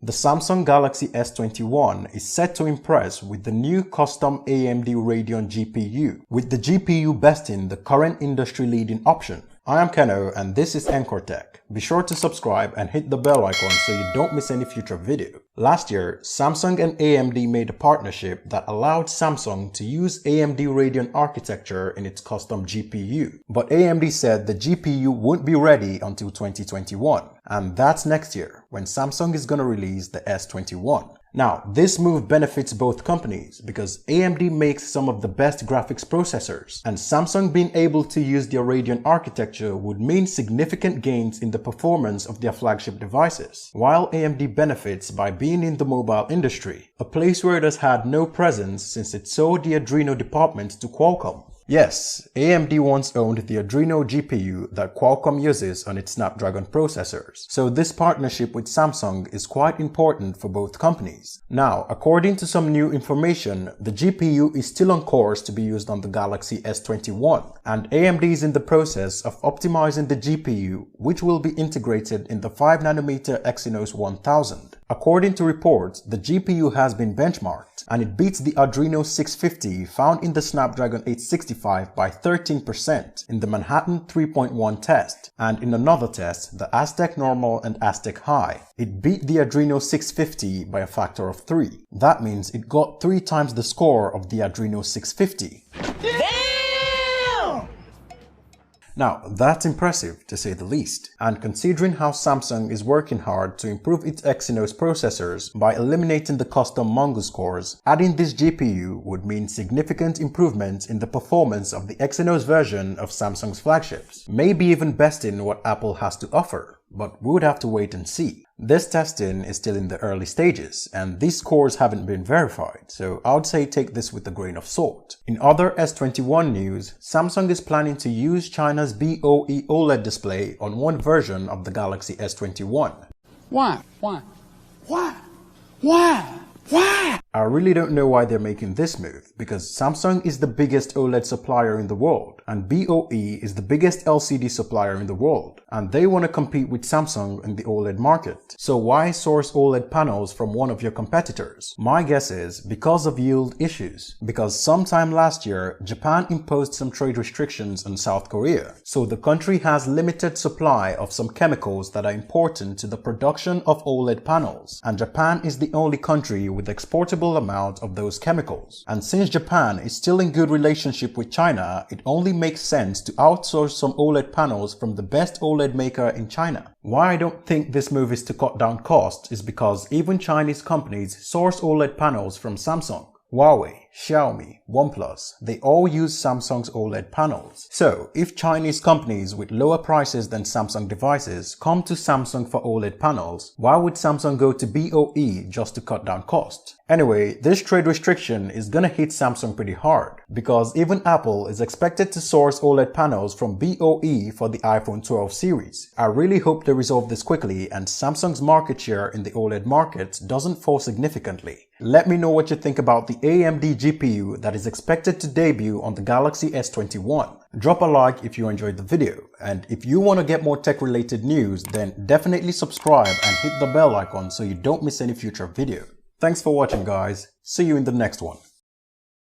The Samsung Galaxy S21 is set to impress with the new custom AMD Radeon GPU, with the GPU besting the current industry-leading option. I am Keno and this is Encore Tech. Be sure to subscribe and hit the bell icon so you don't miss any future video. Last year, Samsung and AMD made a partnership that allowed Samsung to use AMD Radeon architecture in its custom GPU. But AMD said the GPU won't be ready until 2021, and that's next year when Samsung is gonna release the S21. Now, this move benefits both companies because AMD makes some of the best graphics processors, and Samsung being able to use their Radeon architecture would mean significant gains in the performance of their flagship devices, while AMD benefits by being in the mobile industry, a place where it has had no presence since it sold the Adreno department to Qualcomm. Yes, AMD once owned the Adreno GPU that Qualcomm uses on its Snapdragon processors, so this partnership with Samsung is quite important for both companies. Now, according to some new information, the GPU is still on course to be used on the Galaxy S21, and AMD is in the process of optimizing the GPU, which will be integrated in the 5nm Exynos 1000. According to reports, the GPU has been benchmarked, and it beats the Adreno 650 found in the Snapdragon 865 by 13% in the Manhattan 3.1 test, and in another test, the Aztec Normal and Aztec High. It beat the Adreno 650 by a factor of 3. That means it got 3 times the score of the Adreno 650. Now, that's impressive to say the least, and considering how Samsung is working hard to improve its Exynos processors by eliminating the custom Mongoose cores, adding this GPU would mean significant improvements in the performance of the Exynos version of Samsung's flagships, maybe even besting what Apple has to offer. But we would have to wait and see. This testing is still in the early stages, and these scores haven't been verified, so I would say take this with a grain of salt. In other S21 news, Samsung is planning to use China's BOE OLED display on one version of the Galaxy S21. Why? I really don't know why they're making this move, because Samsung is the biggest OLED supplier in the world, and BOE is the biggest LCD supplier in the world, and they want to compete with Samsung in the OLED market. So why source OLED panels from one of your competitors? My guess is because of yield issues, because sometime last year, Japan imposed some trade restrictions on South Korea, so the country has limited supply of some chemicals that are important to the production of OLED panels, and Japan is the only country with exportable amount of those chemicals. And since Japan is still in good relationship with China, it only makes sense to outsource some OLED panels from the best OLED maker in China. Why I don't think this move is to cut down costs is because even Chinese companies source OLED panels from Samsung. Huawei, Xiaomi, OnePlus, they all use Samsung's OLED panels. So, if Chinese companies with lower prices than Samsung devices come to Samsung for OLED panels, why would Samsung go to BOE just to cut down cost? Anyway, this trade restriction is gonna hit Samsung pretty hard, because even Apple is expected to source OLED panels from BOE for the iPhone 12 series. I really hope they resolve this quickly and Samsung's market share in the OLED market doesn't fall significantly. Let me know what you think about the AMD GPU that is expected to debut on the Galaxy S21. Drop a like if you enjoyed the video, and if you want to get more tech related news, then definitely subscribe and hit the bell icon so you don't miss any future video. Thanks for watching guys, see you in the next one.